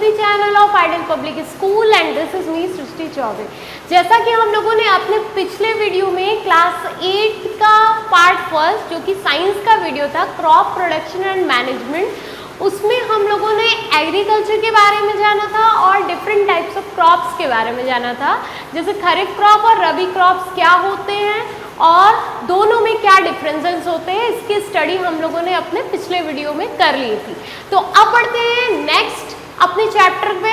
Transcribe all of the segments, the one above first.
The channel of ideal public school and this is me Srishti Choubey. जैसा कि हम लोगों ने अपने पिछले वीडियो में क्लास 8 का पार्ट फर्स्ट जो कि साइंस का वीडियो था, क्रॉप प्रोडक्शन एंड मैनेजमेंट, उसमें हम लोगों ने एग्रीकल्चर के बारे में जाना था और डिफरेंट टाइप्स ऑफ क्रॉप्स के बारे में जाना था, जैसे खरीफ क्रॉप और रबी क्रॉप्स क्या होते हैं और दोनों में क्या डिफरेंसेस होते हैं। इसकी स्टडी हम लोगों ने अपने पिछले वीडियो में कर ली थी। तो अब बढ़ते हैं नेक्स्ट अपने चैप्टर पे,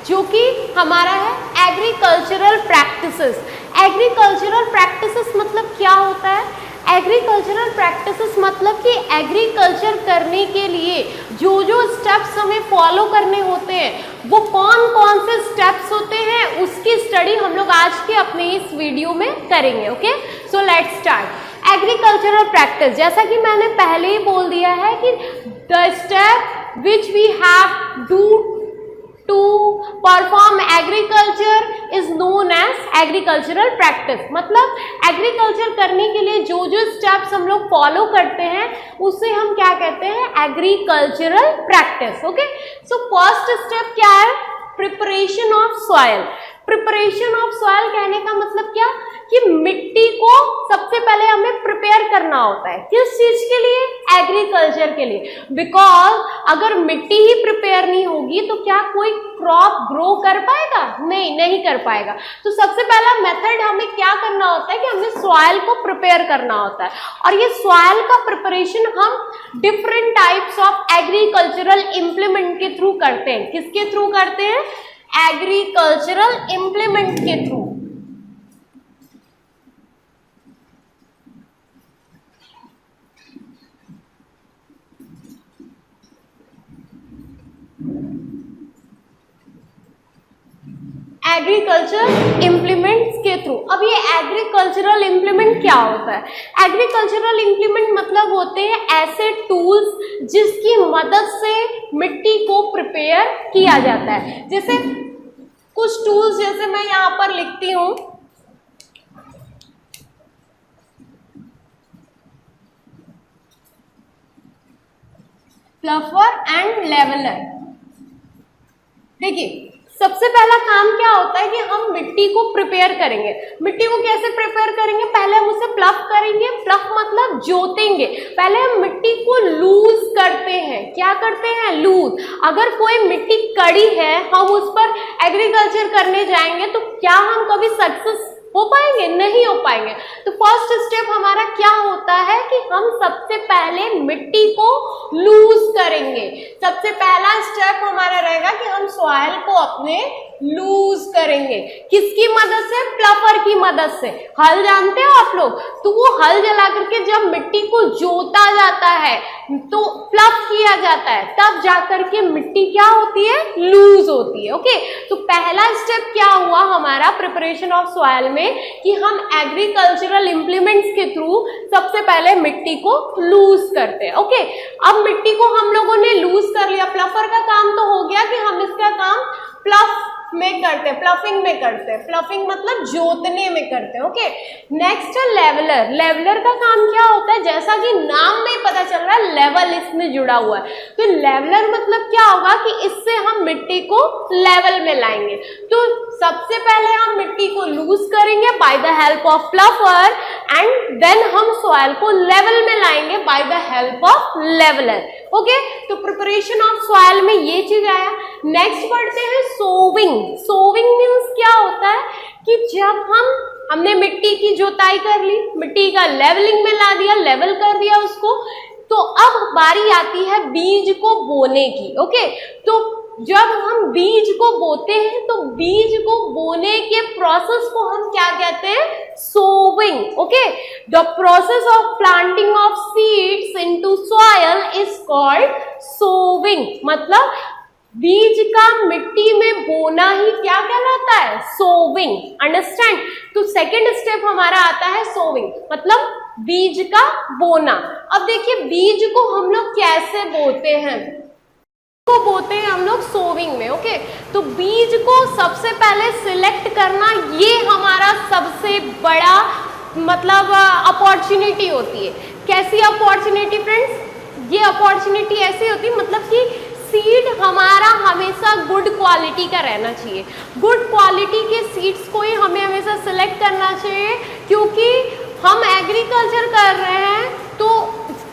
जो कि हमारा है एग्रीकल्चरल प्रैक्टिसेस। एग्रीकल्चरल प्रैक्टिसेस मतलब क्या होता है? एग्रीकल्चरल प्रैक्टिसेस मतलब कि एग्रीकल्चर करने के लिए जो जो स्टेप्स हमें फॉलो करने होते हैं, वो कौन कौन से स्टेप्स होते हैं, उसकी स्टडी हम लोग आज के अपने इस वीडियो में करेंगे। Okay, so let's start. Agricultural practice, जैसा कि मैंने पहले ही बोल दिया है कि the step which we have do to perform agriculture is known as agricultural practice. मतलब एग्रीकल्चर करने के लिए जो जो स्टेप्स हम लोग फॉलो करते हैं उसे हम क्या कहते हैं? Agricultural practice. Okay, so first step क्या है? Preparation of soil. Preparation of soil कहने का मतलब क्या कि मिट्टी को सबसे पहले हमें प्रिपेयर करना होता है। किस चीज के लिए? एग्रीकल्चर के लिए। बिकॉज अगर मिट्टी ही प्रिपेयर नहीं होगी तो क्या कोई क्रॉप ग्रो कर पाएगा? नहीं कर पाएगा। तो सबसे पहला मेथड हमें क्या करना होता है कि हमें सॉइल को प्रिपेयर करना होता है, और ये सॉइल का प्रिपरेशन हम different types of agricultural implement के थ्रू करते हैं। किसके थ्रू करते हैं? एग्रीकल्चरल इम्प्लीमेंट के थ्रू। एग्रीकल्चर इम्प्लीमेंट्स के थ्रू। अब ये एग्रीकल्चरल इम्प्लीमेंट क्या होता है? एग्रीकल्चरल इम्प्लीमेंट मतलब होते हैं ऐसे टूल्स जिसकी मदद से मिट्टी को प्रिपेयर किया जाता है। जैसे कुछ टूल्स, जैसे मैं यहाँ पर लिखती हूँ, प्लफर एंड लेवलर। देखिए, सबसे पहला काम क्या होता है कि हम मिट्टी को प्रिपेयर करेंगे। मिट्टी को कैसे प्रिपेयर करेंगे? पहले हम उसे प्लफ करेंगे। प्लफ मतलब जोतेंगे। पहले हम मिट्टी को लूज करते हैं। क्या करते हैं? लूज। अगर कोई मिट्टी कड़ी है, हम उस पर एग्रीकल्चर करने जाएंगे तो क्या हम कभी सक्सेस हो पाएंगे? नहीं हो पाएंगे। तो फर्स्ट स्टेप हमारा क्या होता है कि हम सबसे पहले मिट्टी को लूज करेंगे। सबसे पहला स्टेप हमारा रहेगा कि हम सॉइल को अपने लूज करेंगे। किसकी मदद से? प्लफर की मदद से। हल जानते हो आप लोग? तो वो हल जला करके जब मिट्टी को जोता जाता है तो प्लफ किया जाता है, तब जाकर के मिट्टी क्या होती है? लूज होती है। ओके, तो पहला स्टेप क्या हुआ हमारा प्रिपरेशन ऑफ सॉइल में कि हम एग्रीकल्चरल इम्प्लीमेंट्स के थ्रू सबसे पहले मिट्टी को लूज करते हैं। ओके, अब मिट्टी को हम लोगों ने लूज कर लिया। प्लफर का काम तो हो गया कि हम इसका काम प्लफ में करते हैं, प्लफिंग में करते हैं। प्लफिंग मतलब जोतने में करते हैं। ओके, नेक्स्ट है लेवलर। लेवलर का काम क्या होता है? जैसा कि नाम में पता चल रहा है, लेवल इसमें जुड़ा हुआ है। तो लेवलर मतलब क्या होगा कि इससे हम मिट्टी को लेवल में लाएंगे। तो सबसे पहले हम मिट्टी को लूज करेंगे by the help of plougher and then हम सॉइल को लेवल में लाएंगे by the help of leveller. Okay, तो प्रिपरेशन ऑफ सॉइल में ये चीज आया। नेक्स्ट बढ़ते हैं सोविंग। सोविंग मीन्स क्या होता है कि जब हमने मिट्टी की जोताई कर ली, मिट्टी का लेवलिंग में ला दिया, लेवल कर दिया उसको, तो अब बारी आती है बीज को बोने की। ओके, तो जब हम बीज को बोते हैं तो बीज को बोने के प्रोसेस को हम क्या कहते हैं? Sowing. Okay, the process of planting of seeds into soil is called sowing. मतलब बीज का मिट्टी में बोना ही क्या कहलाता है? सोविंग। अंडरस्टैंड? तो सेकेंड स्टेप हमारा आता है सोविंग, मतलब बीज का बोना। अब देखिए, बीज को हम लोग कैसे बोते हैं? को बोते हैं हम लोग सोविंग में। ओके, तो बीज को सबसे पहले सिलेक्ट करना ये हमारा सबसे बड़ा मतलब अपॉर्चुनिटी होती है। कैसी अपॉर्चुनिटी फ्रेंड्स? ये अपॉर्चुनिटी ऐसी होती है मतलब कि सीड हमारा हमेशा गुड क्वालिटी का रहना चाहिए। गुड क्वालिटी के सीड्स को ही हमें हमेशा सिलेक्ट करना चाहिए, क्योंकि हम एग्रीकल्चर कर रहे हैं तो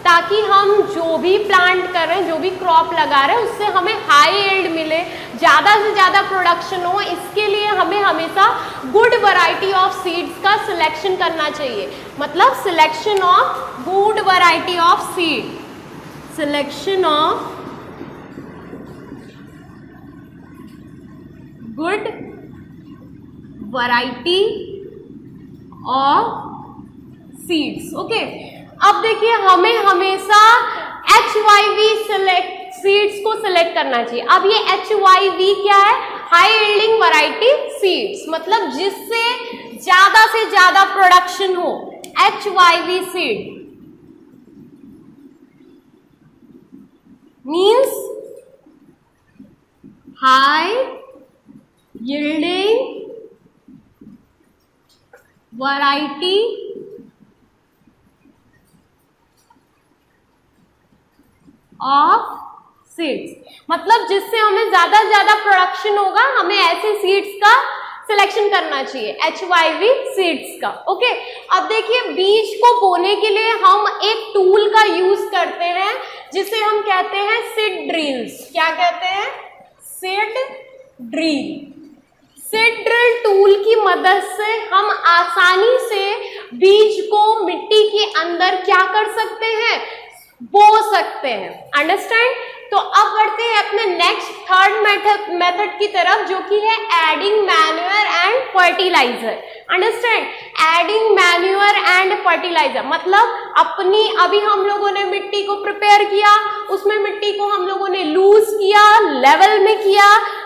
ताकि हम जो भी प्लांट कर रहे हैं, जो भी क्रॉप लगा रहे हैं, उससे हमें हाई यील्ड मिले, ज़्यादा से ज़्यादा प्रोडक्शन हो। इसके लिए हमें हमेशा गुड वैरायटी ऑफ सीड्स का सिलेक्शन करना चाहिए। मतलब selection of good variety of seed, selection of good variety of seeds. Okay, अब देखिए हमें हमेशा HYV सीड्स को सिलेक्ट करना चाहिए। अब ये HYV क्या है? हाई यील्डिंग वैरायटी सीड्स, मतलब जिससे ज्यादा से ज्यादा प्रोडक्शन हो। HYV seed means high yielding variety of seeds, मतलब जिससे हमें ज्यादा से ज्यादा प्रोडक्शन होगा, हमें ऐसे सीड्स का सिलेक्शन करना चाहिए, HYV सीड्स का। ओके, अब देखिए बीज को बोने के लिए हम एक टूल का यूज करते हैं जिसे हम कहते हैं सीड ड्रिल्स। क्या कहते हैं? Seed drill. Seed drill tool की मदद से हम आसानी से बीज को मिट्टी के अंदर क्या कर सकते हैं? बो सकते हैं। अंडरस्टैंड? तो अब बढ़ते हैं अपने नेक्स्ट थर्ड मेथड की तरफ, जो कि है adding manure and fertiliser. Understand? Adding manure and fertiliser मतलब अभी हम लोगों ने मिट्टी को प्रिपेयर किया, उसमें मिट्टी को हम लोगों ने लूज किया, लेवल में किया।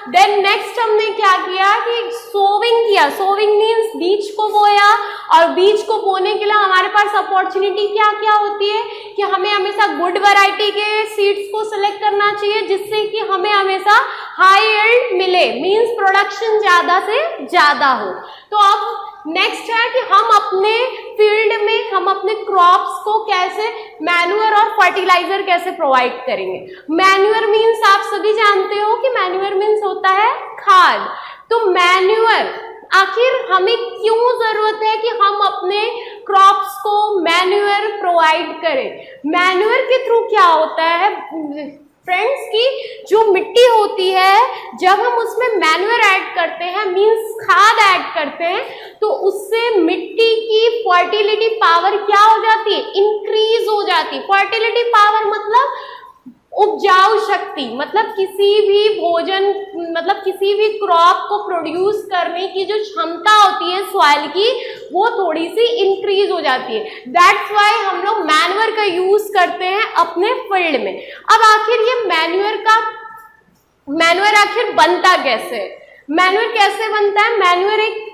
देन नेक्स्ट हमने क्या किया कि सोविंग किया। सोविंग मीन्स बीज को बोया, और बीज को बोने के लिए हमारे पास अपॉर्चुनिटी क्या क्या होती है कि हमें हमेशा गुड वैरायटी के सीड्स को सिलेक्ट करना चाहिए, जिससे कि हमें हमेशा हाई यील्ड मिले, मीन्स प्रोडक्शन ज्यादा से ज्यादा हो। तो अब नेक्स्ट है कि हम अपने फील्ड में हम अपने क्रॉप्स को कैसे मैन्योर और फर्टिलाइजर कैसे प्रोवाइड करेंगे। मैन्योर मीन्स आप सभी जानते हो कि मैन्योर मीन्स होता है खाद। तो मैन्योर आखिर हमें क्यों जरूरत है कि हम अपने क्रॉप्स को मैन्योर प्रोवाइड करें? मैन्योर के थ्रू क्या होता है फ्रेंड्स की जो मिट्टी होती है, जब हम उसमें मैन्योर ऐड करते हैं, मीन्स खाद ऐड करते हैं, तो उससे मिट्टी की फर्टिलिटी पावर क्या हो जाती है? इंक्रीज हो जाती है। फर्टिलिटी पावर मतलब उपजाऊ शक्ति, मतलब किसी भी भोजन, मतलब किसी भी क्रॉप को प्रोड्यूस करने की जो क्षमता होती है सॉइल की, वो थोड़ी सी इंक्रीज हो जाती है। दैट्स वाई हम लोग मैन्योर का यूज करते हैं अपने फील्ड में। अब आखिर ये मैन्योर आखिर बनता कैसे? मैन्योर कैसे बनता है? मैन्योर एक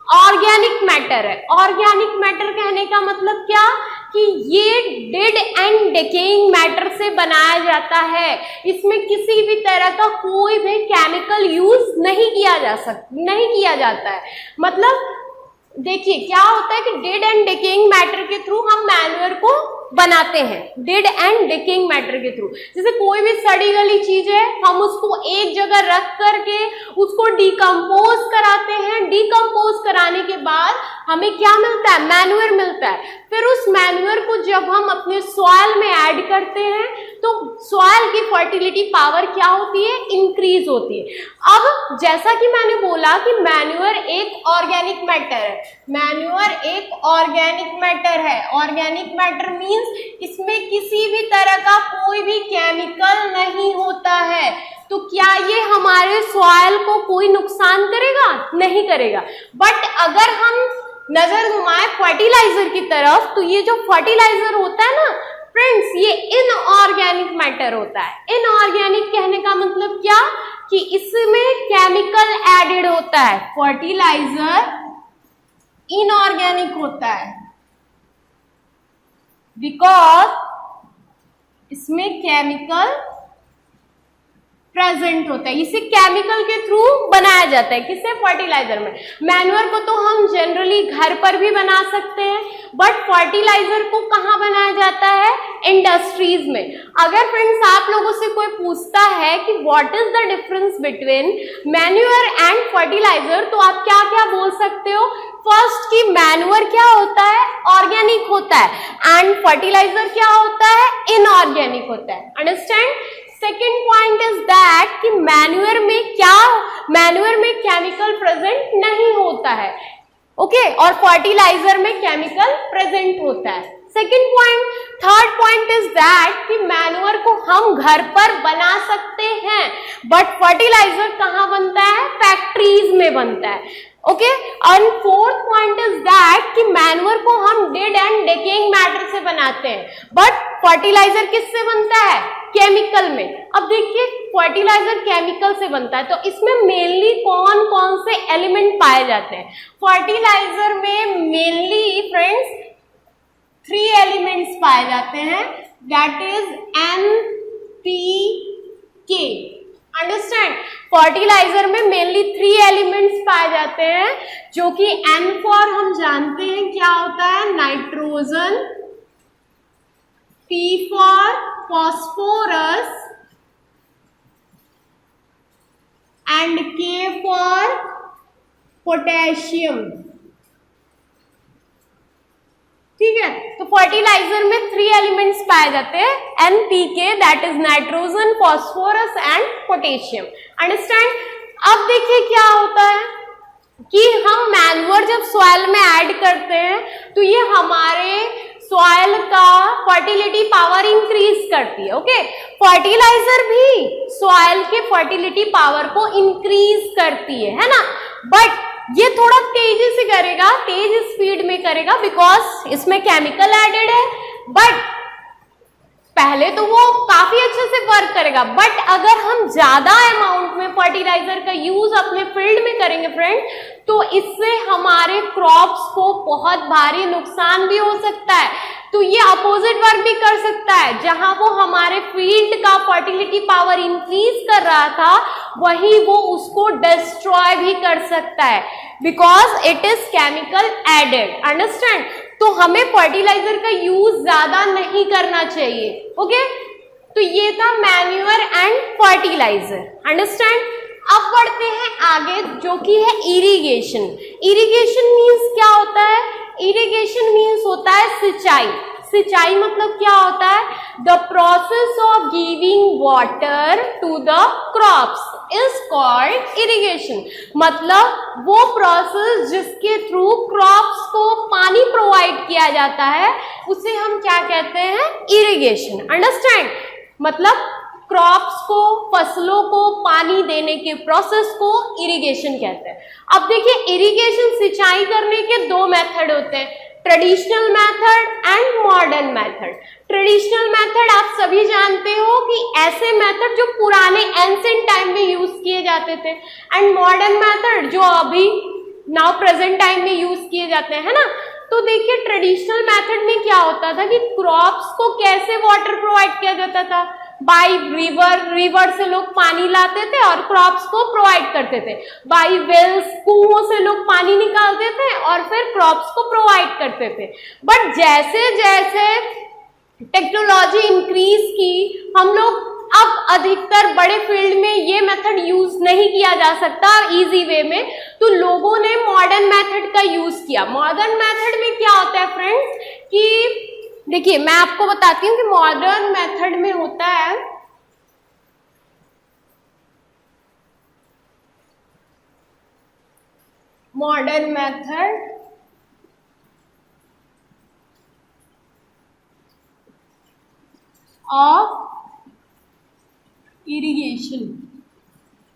ऑर्गेनिक मैटर है। ऑर्गेनिक मैटर कहने का मतलब क्या कि ये डेड एंड डिकेइंग मैटर से बनाया जाता है। इसमें किसी भी तरह का कोई भी केमिकल यूज नहीं किया जाता है। मतलब देखिए क्या होता है कि डेड एंड डिकेइंग मैटर के थ्रू हम मैन्योर को बनाते हैं। डेड एंड डिकेइंग मैटर के थ्रू, जैसे कोई भी सड़ी गली चीज है, हम उसको एक जगह रख करके उसको डिकम्पोज कराते हैं। डिकम्पोज कराने के बाद हमें क्या मिलता है? मैन्योर मिलता है। फिर उस मैन्योर को जब हम अपने सॉइल में ऐड करते हैं तो सॉइल की फर्टिलिटी पावर क्या होती है? इंक्रीज होती है। अब जैसा कि मैंने बोला कि मैन्योर एक ऑर्गेनिक मैटर है। मैन्योर एक ऑर्गेनिक मैटर है। ऑर्गेनिक मैटर मीन्स इसमें किसी भी तरह का कोई भी केमिकल नहीं होता है। तो क्या ये हमारे सॉइल को कोई नुकसान करेगा? नहीं करेगा। बट अगर हम नजर घुमाएं फर्टिलाइजर की तरफ, तो ये जो फर्टिलाइजर होता है ना फ्रेंड्स, ये इनऑर्गेनिक मैटर होता है। इनऑर्गेनिक कहने का मतलब क्या कि इसमें केमिकल एडेड होता है। फर्टिलाइजर इनऑर्गेनिक होता है बिकॉज इसमें केमिकल प्रेजेंट होता है, इसे केमिकल के थ्रू बनाया जाता है। किससे? फर्टिलाइजर में। मैन्योर को तो हम जनरली घर पर भी बना सकते हैं, बट फर्टिलाइजर को कहाँ बनाया जाता है? इंडस्ट्रीज में। अगर फ्रेंड्स आप लोगों से कोई पूछता है कि what is the difference between manure and fertiliser, तो आप क्या क्या बोल सकते हो? फर्स्ट कि मैन्योर क्या होता है? ऑर्गेनिक होता है, एंड फर्टिलाइजर क्या होता है? इनऑर्गेनिक होता है। Understand? Second point is that कि मैन्योर में केमिकल प्रेजेंट नहीं होता है, ओके, और फर्टिलाइजर में केमिकल प्रेजेंट होता है। Second point. Third point is that कि मैन्योर को हम घर पर बना सकते हैं, बट फर्टिलाइजर कहाँ बनता है? फैक्ट्रीज में बनता है, okay. And fourth point is that कि मैन्योर को हम डेड एंड डिकेइंग मैटर से बनाते हैं, बट फर्टिलाइजर किससे बनता है? केमिकल में। अब देखिए फर्टिलाइजर केमिकल से बनता है, तो इसमें मेनली कौन कौन से एलिमेंट पाए जाते हैं? फर्टिलाइजर में मेनली फ्रेंड्स 3 एलिमेंट्स पाए जाते हैं, that is NPK। Understand? Fertiliser में मेनली 3 एलिमेंट्स पाए जाते हैं, जो कि N फॉर हम जानते हैं क्या होता है? Nitrogen, P for phosphorus and K for potassium. ठीक है, तो फर्टिलाइजर में 3 एलिमेंट्स पाए जाते हैं, NPK, that is nitrogen, phosphorus and potassium. Understand? अब देखिए क्या होता है कि हम मैन्योर जब सॉइल में ऐड करते हैं तो ये हमारे सॉइल का फर्टिलिटी पावर इंक्रीज करती है, ओके। फर्टिलाइजर भी सॉइल के फर्टिलिटी पावर को इंक्रीज करती है ना, बट ये थोड़ा तेजी से करेगा, तेज स्पीड में करेगा, बिकॉज इसमें केमिकल एडेड है। बट पहले तो वो काफी अच्छे से वर्क करेगा, बट अगर हम ज्यादा अमाउंट में फर्टिलाइजर का यूज अपने फील्ड में करेंगे फ्रेंड, तो इससे हमारे क्रॉप्स को बहुत भारी नुकसान भी हो सकता है। तो ये अपोजिट वर्क भी कर सकता है, जहां वो हमारे फील्ड का फर्टिलिटी पावर इंक्रीज कर रहा था, वहीं वो उसको डिस्ट्रॉय भी कर सकता है, because it is chemical added. Understand? तो हमें फर्टिलाइजर का यूज ज्यादा नहीं करना चाहिए, ओके। तो ये था मैन्योर एंड फर्टिलाइजर। अंडरस्टैंड? अब बढ़ते हैं आगे, जो कि है इरिगेशन। इरिगेशन मीन्स क्या होता है? इरिगेशन मीन्स होता है सिंचाई। सिंचाई मतलब क्या होता है? The process of giving water to the crops is called irrigation. मतलब वो प्रोसेस जिसके थ्रू क्रॉप्स को पानी प्रोवाइड किया जाता है, उसे हम क्या कहते हैं? इरिगेशन। अंडरस्टैंड? मतलब क्रॉप्स को, फसलों को पानी देने के प्रोसेस को इरिगेशन कहते हैं। अब देखिए इरिगेशन सिंचाई करने के 2 मेथड होते हैं, traditional method and modern method. Traditional method आप सभी जानते हो कि ऐसे मेथड जो पुराने एंशिएंट टाइम में यूज किए जाते थे, एंड मॉडर्न मेथड जो अभी नाउ प्रेजेंट टाइम में यूज किए जाते हैं, है ना। तो देखिए ट्रेडिशनल मेथड में क्या होता था कि क्रॉप्स को कैसे वाटर प्रोवाइड किया जाता था? बाई रिवर से लोग पानी लाते थे और क्रॉप्स को प्रोवाइड करते थे। बाई वेल्स, कुओं से लोग पानी निकालते थे और फिर क्रॉप्स को प्रोवाइड करते थे। बट जैसे जैसे टेक्नोलॉजी इंक्रीज की, हम लोग अब अधिकतर बड़े फील्ड में ये मेथड यूज नहीं किया जा सकता इजी वे में, तो लोगों ने मॉडर्न मेथड का यूज किया। मॉडर्न मेथड में क्या होता है फ्रेंड्स कि देखिए मैं आपको बताती हूँ कि मॉडर्न मेथड में होता है मॉडर्न मेथड ऑफ इरिगेशन।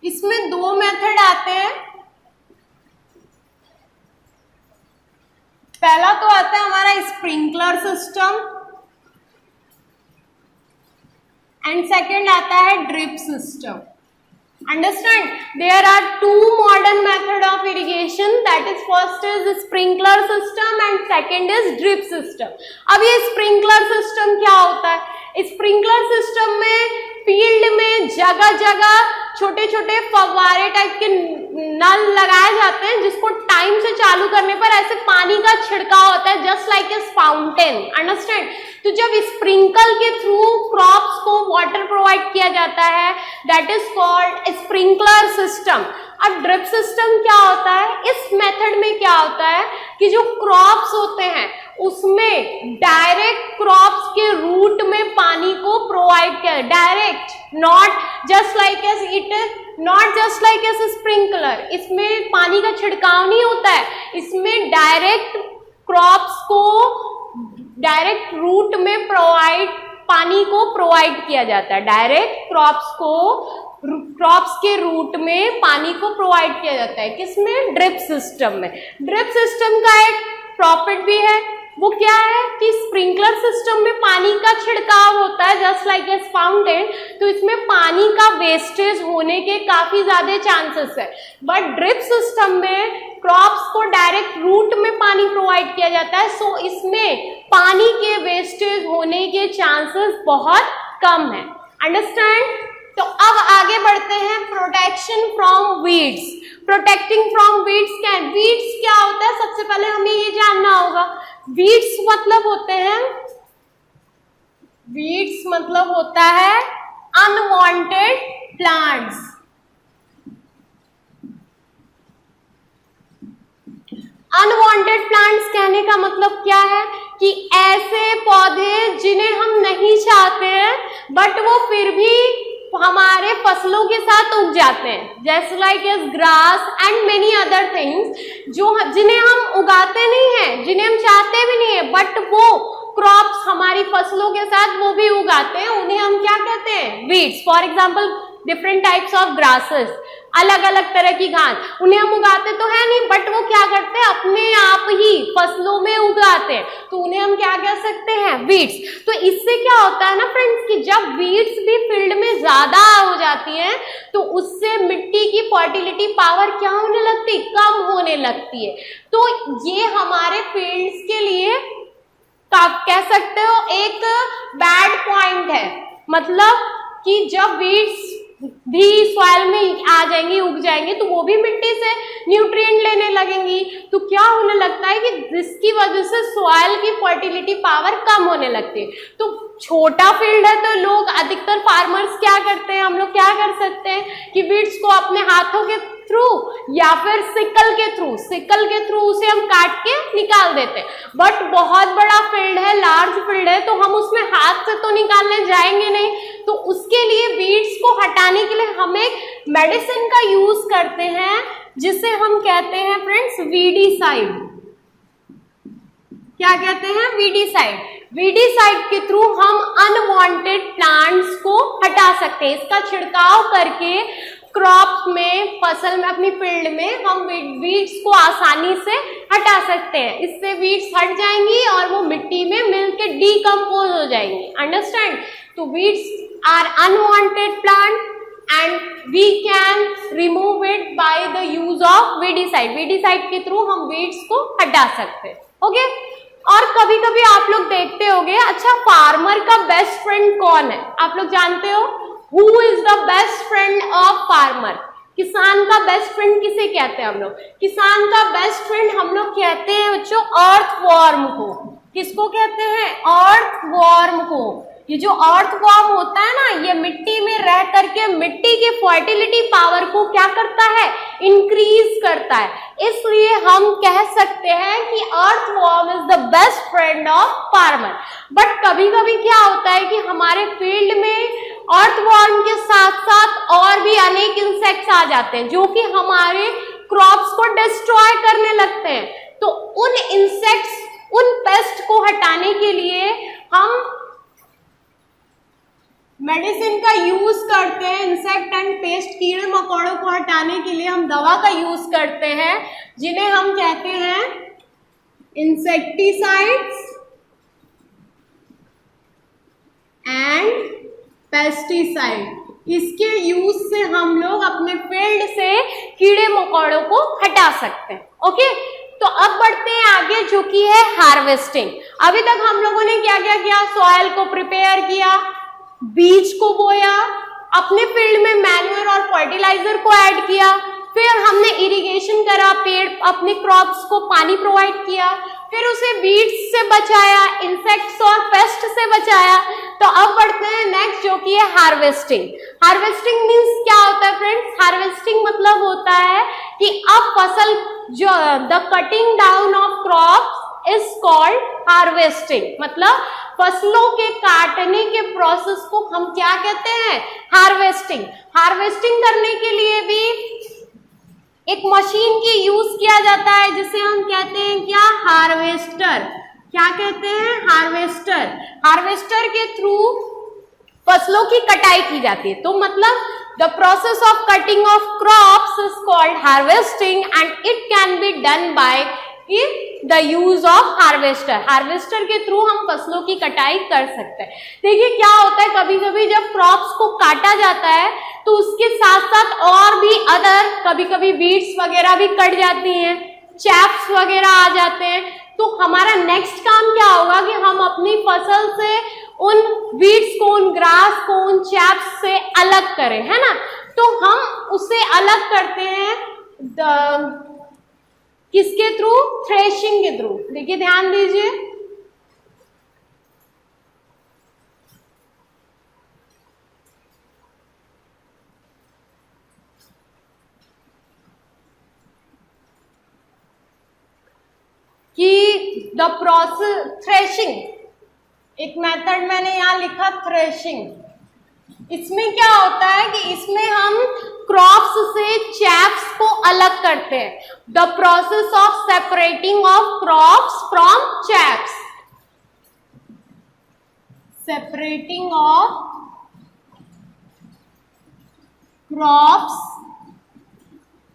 इसमें 2 मेथड आते हैं। पहला तो आता है हमारा स्प्रिंकलर सिस्टम एंड सेकंड आता है drip system. Understand? There are 2 modern method of irrigation. irrigation, that is first is sprinkler system and second is drip system. अब ये sprinkler system क्या होता है? sprinkler system में फील्ड में जगह जगह छोटे छोटे फव्वारे टाइप के नल लगाए जाते हैं, जिसको टाइम से चालू करने पर ऐसे पानी का छिड़काव होता है, just like a fountain, understand. तो जब स्प्रिंकल के थ्रू क्रॉप्स को वाटर प्रोवाइड किया जाता है, that is called sprinkler system. अब ड्रिप सिस्टम क्या होता है? इस मेथड में क्या होता है कि जो क्रॉप्स होते हैं उसमें डायरेक्ट क्रॉप्स के रूट में पानी को प्रोवाइड किया, direct, not just like S sprinkler. इसमें पानी का छिड़काव नहीं होता है, इसमें डायरेक्ट क्रॉप्स को डायरेक्ट रूट में पानी को प्रोवाइड किया जाता है, डायरेक्ट क्रॉप्स के रूट में पानी को प्रोवाइड किया जाता है। किसमें? ड्रिप सिस्टम में। ड्रिप सिस्टम का एक प्रॉफिट भी है, वो क्या है कि स्प्रिंकलर सिस्टम में पानी का छिड़काव होता है जस्ट लाइक ए फाउंटेन, तो इसमें पानी का वेस्टेज होने के काफी ज्यादा चांसेस है। बट ड्रिप सिस्टम में क्रॉप्स को डायरेक्ट रूट में पानी प्रोवाइड किया जाता है, सो इसमें पानी के वेस्टेज होने के चांसेस बहुत कम है, अंडरस्टैंड। तो अब आगे बढ़ते हैं, protection from weeds. Protecting from weeds क्या होता है? सबसे पहले हमें ये जानना होगा, वीड्स मतलब होता है अनवांटेड प्लांट्स। अनवांटेड प्लांट्स कहने का मतलब क्या है कि ऐसे पौधे जिन्हें हम नहीं चाहते हैं बट वो फिर भी हमारे फसलों के साथ उग जाते हैं, जैसे like as grass and many other things, जिन्हें हम उगाते नहीं हैं, जिन्हें हम चाहते भी नहीं है, बट वो क्रॉप्स हमारी फसलों के साथ वो भी उगाते हैं, उन्हें हम क्या कहते हैं? Weeds. For example different types of grasses, अलग अलग तरह की घास, उन्हें हम उगाते तो है नहीं बट वो क्या करते हैं? अपने आप ही फसलों में उगाते हैं, तो उन्हें हम क्या कह सकते हैं? वीड्स। तो इससे क्या होता है ना फ्रेंड्स कि जब वीड्स भी फील्ड में ज्यादा हो जाती हैं तो उससे मिट्टी की फर्टिलिटी पावर क्या होने लगती? कम होने लगती है। तो ये हमारे फील्ड्स के लिए कह सकते हो एक बैड पॉइंट है, मतलब कि जब वीड्स भी सॉइल में आ जाएंगी, उग जाएंगी, तो वो भी मिट्टी से न्यूट्रिएंट लेने लगेंगी, तो क्या होने लगता है कि जिसकी वजह से सॉइल की फर्टिलिटी पावर कम होने लगती है। तो छोटा फील्ड है तो लोग अधिकतर फार्मर्स क्या करते हैं, हम लोग क्या कर सकते हैं कि वीड्स को अपने हाथों के थ्रू या फिर सिकल के थ्रू उसे हम काट के निकाल देते हैं। बट बहुत बड़ा फील्ड है, लार्ज फील्ड है, तो हम उसमें हाथ से तो निकालने जाएंगे नहीं, तो उसके लिए वीड्स को हटाने के लिए हम एक मेडिसिन का यूज करते हैं जिसे हम कहते हैं फ्रेंड्स वीडीसाइड। क्या कहते हैं? वीडीसाइड। वीडीसाइड के थ्रू हम अनवांटेड प्लांट्स को हटा सकते हैं। इसका छिड़काव करके क्रॉप में, फसल में, अपनी फील्ड में हम वीड्स को आसानी से हटा सकते हैं। इससे वीड्स हट जाएंगी और वो मिट्टी में मिलकर डीकम्पोज हो जाएंगी, अंडरस्टैंड। तो weeds are unwanted plant and we can remove it by the use of weedicide. Weedicide के थ्रू हम वीड्स को हटा सकते हैं, ओके। और कभी कभी आप लोग देखते होंगे, अच्छा फार्मर का बेस्ट फ्रेंड कौन है? आप लोग जानते हो Who is the best friend of farmer? किसान का बेस्ट फ्रेंड किसे कहते हैं हम लोग? किसान का बेस्ट फ्रेंड हम लोग कहते हैं बच्चों अर्थवॉर्म को। किसको कहते हैं? अर्थवॉर्म को। ये जो अर्थवॉर्म होता है ना, ये मिट्टी में रह करके मिट्टी की फर्टिलिटी पावर को क्या करता है? इंक्रीज करता है। इसलिए हम कह सकते हैं कि earthworm is the best friend of farmer. But कभी कभी क्या होता है कि हमारे फील्ड में अर्थवॉर्म के साथ साथ और भी अनेक इंसेक्ट्स आ जाते हैं जो कि हमारे क्रॉप्स को डिस्ट्रॉय करने लगते हैं। तो उन इंसेक्ट्स, उन पेस्ट को हटाने के लिए हम मेडिसिन का यूज करते हैं। इंसेक्ट एंड पेस्ट, कीड़े मकोड़ों को हटाने के लिए हम दवा का यूज करते हैं जिन्हें हम कहते हैं इंसेक्टिसाइड्स एंड पेस्टिसाइड। इसके यूज से हम लोग अपने फील्ड से कीड़े मकोड़ों को हटा सकते हैं। ओके, तो अब बढ़ते हैं आगे, जो कि है हार्वेस्टिंग। अभी तक हम लोगों ने क्या क्या किया? सॉइल को प्रिपेयर किया, बीज को बोया, अपने फील्ड में मैन्योर और फर्टिलाइजर को ऐड किया, फिर हमने इरिगेशन करा, पेड़ अपने क्रॉप्स को पानी प्रोवाइड किया, फिर उसे वीड्स से बचाया, इंसेक्ट्स और पेस्ट से बचाया। तो अब बढ़ते हैं नेक्स्ट, जो कि है हार्वेस्टिंग। हार्वेस्टिंग मीन्स क्या होता है फ्रेंड्स? हार्वेस्टिंग मतलब होता है कि अब फसल जो the cutting down of crops is called harvesting, मतलब फसलों के काटने के प्रोसेस को हम क्या कहते हैं? हार्वेस्टिंग। हार्वेस्टिंग करने के लिए भी एक मशीन की यूज किया जाता है जिसे हम कहते हैं क्या? हार्वेस्टर। क्या कहते हैं? हार्वेस्टर। हार्वेस्टर के थ्रू फसलों की कटाई की जाती है। तो मतलब the process of cutting of crops is called harvesting and it can be done by the use of harvester. Harvester के थ्रू हम फसलों की कटाई कर सकते हैं। देखिए क्या होता है, कभी कभी जब क्रॉप्स को काटा जाता है तो उसके साथ साथ और भी अदर कभी कभी वीड्स वगैरह भी कट जाती हैं, चैप्स वगैरह आ जाते हैं। तो हमारा नेक्स्ट काम क्या होगा कि हम अपनी फसल से उन वीड्स को, उन ग्रास को, उन चैप्स से अलग करें, है ना। तो हम उसे अलग करते हैं किसके थ्रू? थ्रेशिंग के थ्रू। देखिए ध्यान दीजिए, कि द प्रोसेस थ्रेशिंग, एक मेथड मैंने यहां लिखा थ्रेशिंग। इसमें क्या होता है कि इसमें हम क्रॉप्स से चैप्स को अलग करते हैं। The process of separating of crops from chaps, separating of crops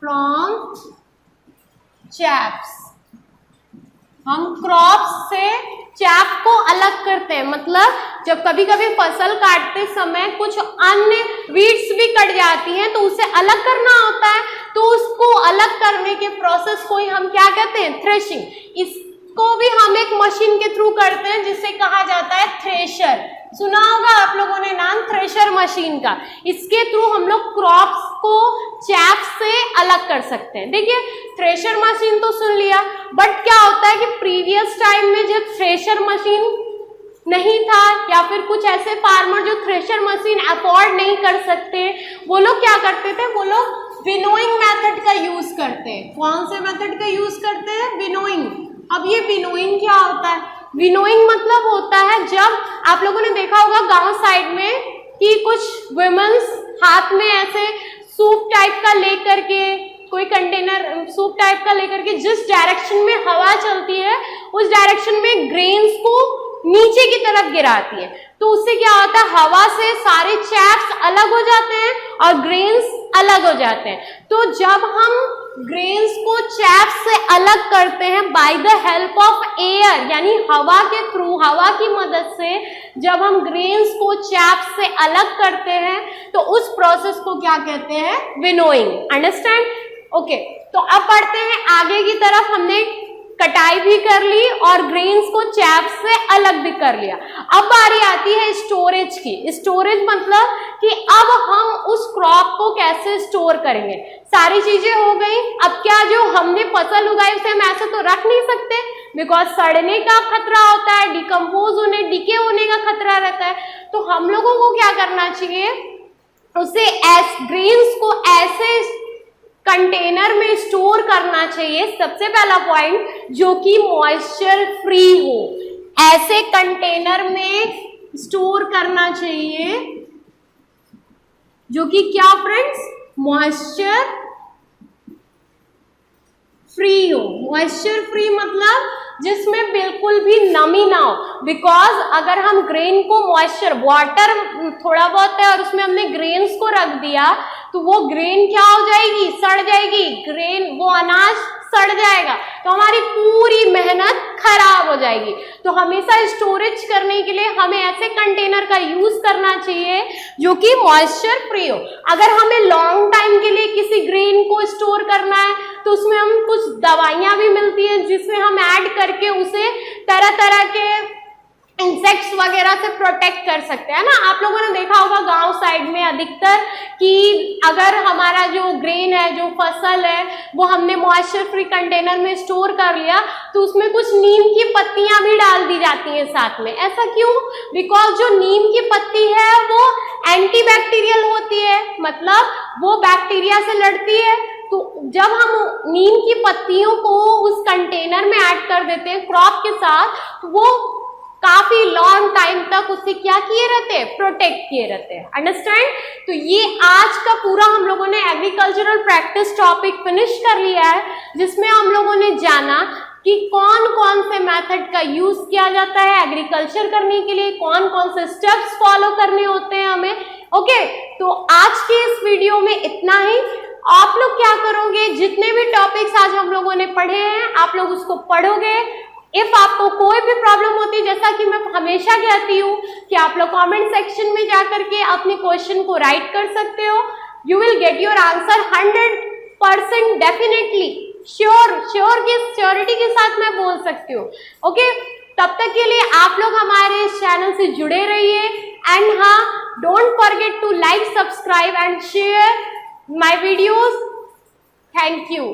from chaps. हम क्रॉप्स से चैप को अलग करते हैं, मतलब जब कभी कभी फसल काटते समय कुछ अन्य वीड्स भी कट जाती हैं तो उसे अलग करना होता है, तो उसको अलग करने के प्रोसेस को ही हम क्या कहते हैं? थ्रेशिंग। इसको भी हम एक मशीन के थ्रू करते हैं जिसे कहा जाता है थ्रेशर। सुना होगा आप लोगों ने नाम थ्रेशर मशीन का। इसके थ्रू हम लोग क्रॉप्स को चैप से अलग कर सकते हैं। देखिए थ्रेशर मशीन तो सुन लिया, बट क्या होता है कि प्रीवियस टाइम में जब थ्रेशर मशीन नहीं था या फिर कुछ ऐसे फार्मर जो थ्रेशर मशीन अफोर्ड नहीं कर सकते, वो लोग क्या करते थे? वो लोग विनोइंग मेथड का यूज करते हैं। कौन से मेथड का यूज करते हैं? विनोइंग। अब ये विनोइंग क्या होता है? विनोइंग मतलब होता है, जब आप लोगों ने देखा होगा गांव साइड में कि कुछ वुमेन्स हाथ में ऐसे सूप टाइप का लेकर के, कोई कंटेनर सूप टाइप का लेकर के, जिस डायरेक्शन में हवा चलती है उस डायरेक्शन में ग्रेन्स को नीचे की तरफ गिराती है। तो उससे क्या होता है? हवा से सारे चैप्स अलग हो जाते हैं और ग्रेन्स अलग हो जाते हैं। तो जब हम ग्रेन्स को चैप्स से अलग करते हैं bye the help of air, यानी हवा के थ्रू, हवा की मदद से जब हम ग्रेन्स को चैप्स से अलग करते हैं तो उस प्रोसेस को क्या कहते हैं? विनोइंग। अंडरस्टैंड? ओके, तो अब बढ़ते हैं आगे की तरफ। हमने कटाई भी कर ली और ग्रेन्स को चैप्स से अलग भी कर लिया। अब बारी आती है स्टोरेज की। स्टोरेज मतलब कि अब हम उस क्रॉप को कैसे स्टोर करेंगे। सारी चीजें हो गई, अब क्या जो हमने फसल उगाई उसे हम ऐसे तो रख नहीं सकते, बिकॉज सड़ने का खतरा होता है, डिकम्पोज होने, डिके होने का खतरा रहता है। तो हम लोगों को क्या करना चाहिए? उसे ग्रेन्स को ऐसे कंटेनर में स्टोर करना चाहिए। सबसे पहला पॉइंट, जो कि मॉइस्चर फ्री हो, ऐसे कंटेनर में स्टोर करना चाहिए जो कि क्या फ्रेंड्स? मॉइस्चर फ्री हो। मॉइस्चर फ्री मतलब जिसमें बिल्कुल भी नमी ना हो, बिकॉज अगर हम ग्रेन को मॉइस्चर, वाटर थोड़ा बहुत है और उसमें हमने ग्रेन्स को रख दिया तो वो ग्रेन क्या हो जाएगी? सड़ जाएगी। ग्रेन, वो अनाज सड़ जाएगा, तो हमारी पूरी मेहनत खराब हो जाएगी। तो हमेशा स्टोरेज करने के लिए हमें ऐसे कंटेनर का यूज करना चाहिए जो कि मॉइस्चर फ्री हो। अगर हमें लॉन्ग टाइम के लिए किसी ग्रेन को स्टोर करना है तो उसमें हम कुछ दवाइयां भी मिलती हैं जिसमें हम ऐड करके उसे तरह तरह के इंसेक्ट्स वगैरह से प्रोटेक्ट कर सकते हैं ना। आप लोगों ने देखा होगा गांव साइड में अधिकतर कि अगर हमारा जो ग्रेन है, जो फसल है, वो हमने मॉइस्चर फ्री कंटेनर में स्टोर कर लिया तो उसमें कुछ नीम की पत्तियां भी डाल दी जाती हैं साथ में। ऐसा क्यों? बिकॉज जो नीम की पत्ती है वो एंटीबैक्टीरियल होती है, मतलब वो बैक्टीरिया से लड़ती है। तो जब हम नीम की पत्तियों को उस कंटेनर में ऐड कर देते हैं क्रॉप के साथ, तो वो काफी लॉन्ग टाइम तक उसे क्या किए रहते हैं, प्रोटेक्ट किए रहते हैं। अंडरस्टैंड? तो ये आज का पूरा हम लोगों ने एग्रीकल्चरल प्रैक्टिस टॉपिक फिनिश कर लिया है, जिसमें हम लोगों ने जाना कि कौन कौन से मेथड का यूज किया जाता है एग्रीकल्चर करने के लिए, कौन कौन से स्टेप्स फॉलो करने होते हैं हमें। ओके, तो आज के इस वीडियो में इतना ही। आप लोग क्या करोगे, जितने भी टॉपिक्स आज हम लोगों ने पढ़े हैं आप लोग उसको पढ़ोगे। इफ आपको कोई भी प्रॉब्लम होती है, जैसा कि मैं हमेशा कहती हूँ कि आप लोग कमेंट सेक्शन में जाकर के अपने क्वेश्चन को राइट कर सकते हो। You will get your answer 100% definitely, sure की श्योरिटी के साथ मैं बोल सकती हूँ। ओके, तब तक के लिए आप लोग हमारे इस चैनल से जुड़े रहिए एंड हाँ, don't forget to like, subscribe and share my videos. Thank you.